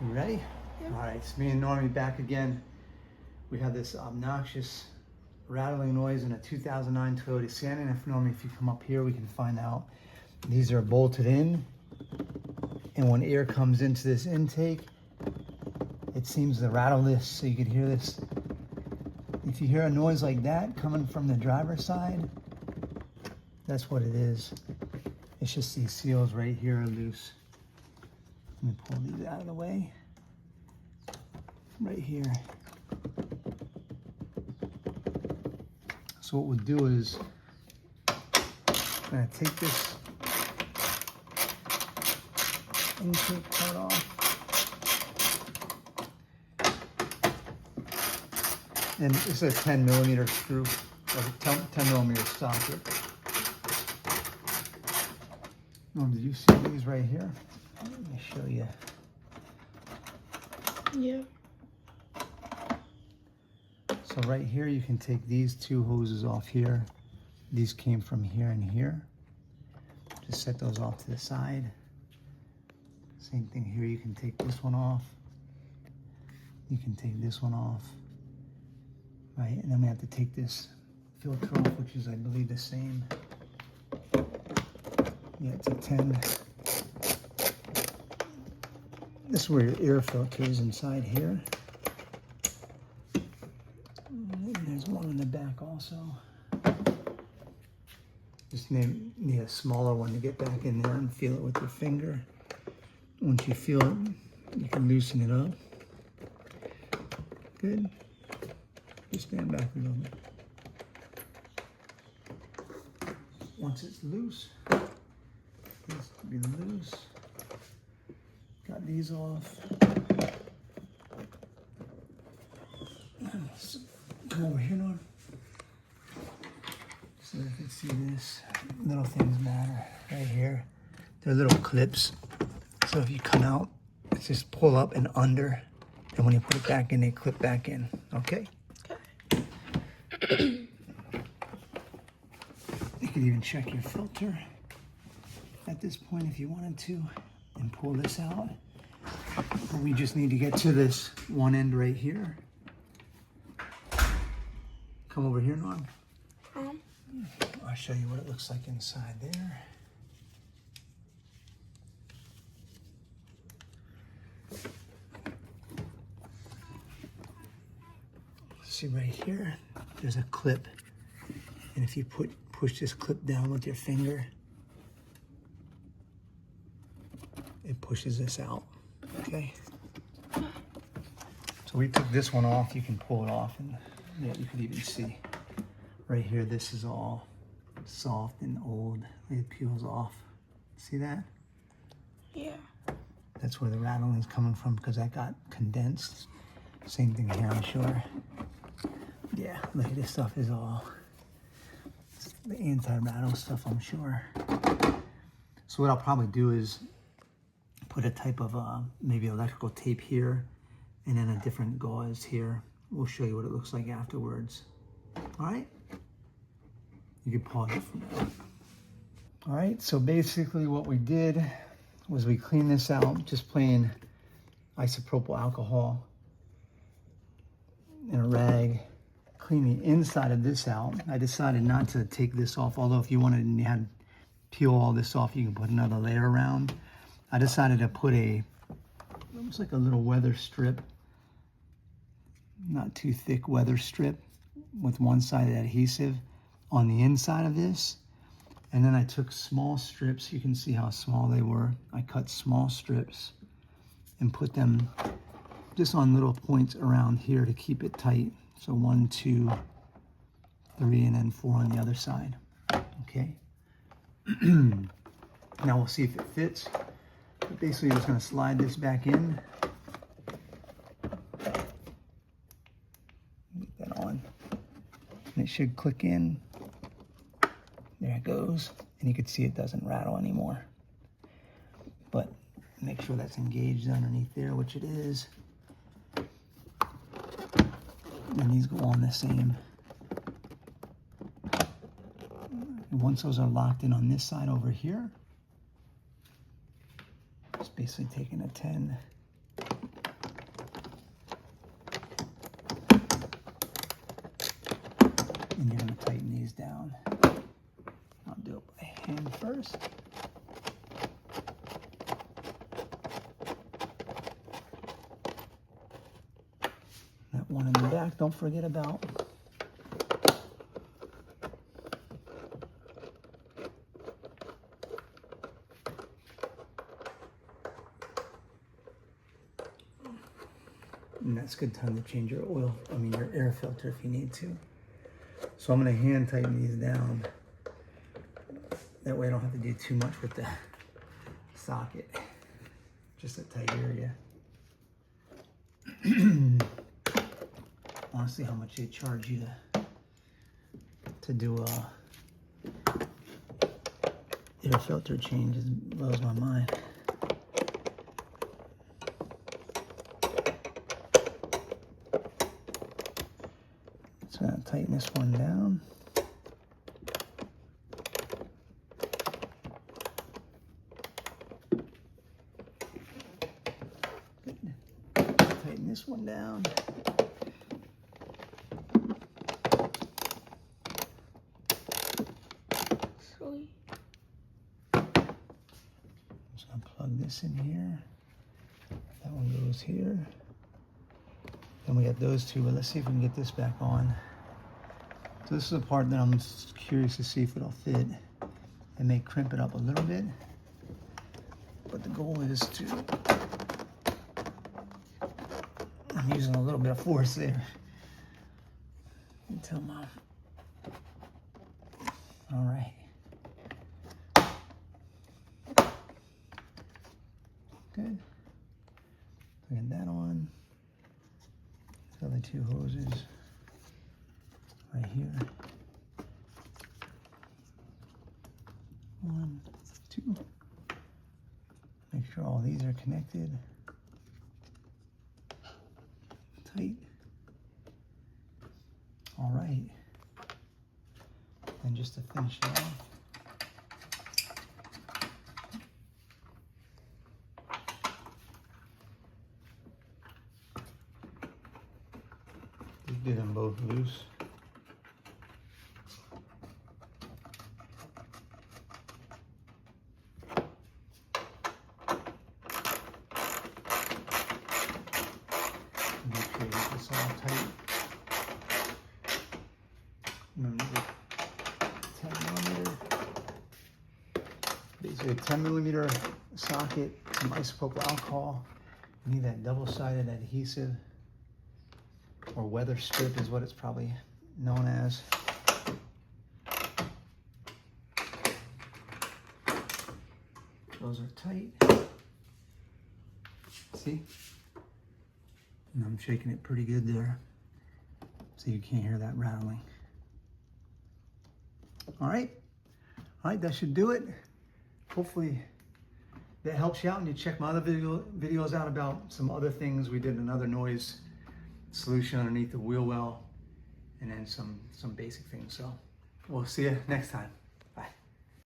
You ready? Yep. All right, it's me and Normie back again. We have this obnoxious rattling noise in a 2009 Toyota Sienna. And if you come up here, we can find out. These are bolted in, and when air comes into this intake, it seems to rattle this, so you can hear this. If you hear a noise like that coming from the driver's side, that's what it is. It's just these seals right here are loose. Let me pull these out of the way. Right here. So what we'll do is, I'm gonna take this intake part off. And this is a 10 millimeter screw, or 10 millimeter socket. Oh, did you see these right here? Let me show you. Yeah. So right here, you can take these two hoses off here. These came from here and here. Just set those off to the side. Same thing here, you can take this one off. You can take this one off. Right, and then we have to take this filter off, which is, I believe, the same. Yeah, it's a 10. This is where your air filter is inside here. And there's one in the back also. Just need a smaller one to get back in there and feel it with your finger. Once you feel it, you can loosen it up. Good. Just stand back a little bit. Once it's loose, this to be loose. Got these off. Come over here, Norm. So you can see this. Little things matter right here. They're little clips. So if you come out, it's just pull up and under. And when you put it back in, they clip back in. Okay? You could even check your filter at this point if you wanted to and pull this out. But we just need to get to this one end right here. Come over here, Norm. I'll show you what it looks like inside there. See right here, there's a clip. And if you push this clip down with your finger, it pushes this out, okay? So we took this one off. You can pull it off, and yeah, you could even see right here, this is all soft and old. It peels off. See that? Yeah. That's where the rattling is coming from, because that got condensed. Same thing here, I'm sure. Yeah, look at this stuff is all the anti-rattle stuff, I'm sure. So what I'll probably do is put a type of maybe electrical tape here and then a different gauze here. We'll show you what it looks like afterwards. All right? You can pause it from there. All right, so basically what we did was we cleaned this out, just plain isopropyl alcohol in a rag. Clean the inside of this out. I decided not to take this off, although if you wanted and you had to peel all this off, you can put another layer around. I decided to put almost like a little weather strip, not too thick weather strip with one side of adhesive on the inside of this. And then I took small strips. You can see how small they were. I cut small strips and put them just on little points around here to keep it tight. So 1, 2, 3, and then 4 on the other side. Okay. Now we'll see if it fits. But basically, I'm just going to slide this back in. Get that on. And it should click in. There it goes. And you can see it doesn't rattle anymore. But make sure that's engaged underneath there, which it is. And these go on the same. And once those are locked in on this side over here, just basically taking a 10, one in the back, don't forget about. And that's a good time to change your oil, your air filter if you need to. So I'm gonna hand tighten these down. That way I don't have to do too much with the socket. Just a tight area. I want to see how much they charge you to do a air filter change. It blows my mind. So I'm gonna tighten this one down. Good. Tighten this one down. Just gonna plug this in here. That one goes here. Then we got those two, but let's see if we can get this back on. So this is the part that I'm curious to see if it'll fit. I may crimp it up a little bit, but the goal is to, I'm using a little bit of force there. You can tell Mom. All right. Good. Get that on. The other two hoses right here. 1, 2. Make sure all these are connected. Tight. All right. And just to finish it off, just get them both loose. Make sure you get this all tight. Remember the 10 millimeter, basically a 10 millimeter socket, some isopropyl alcohol. You need that double-sided adhesive, or weather strip is what it's probably known as. Those are tight. See? And I'm shaking it pretty good there, so you can't hear that rattling. All right, that should do it. Hopefully that helps you out, and you check my other videos out about some other things. We did another noise solution underneath the wheel well, and then some basic things. So we'll see you next time.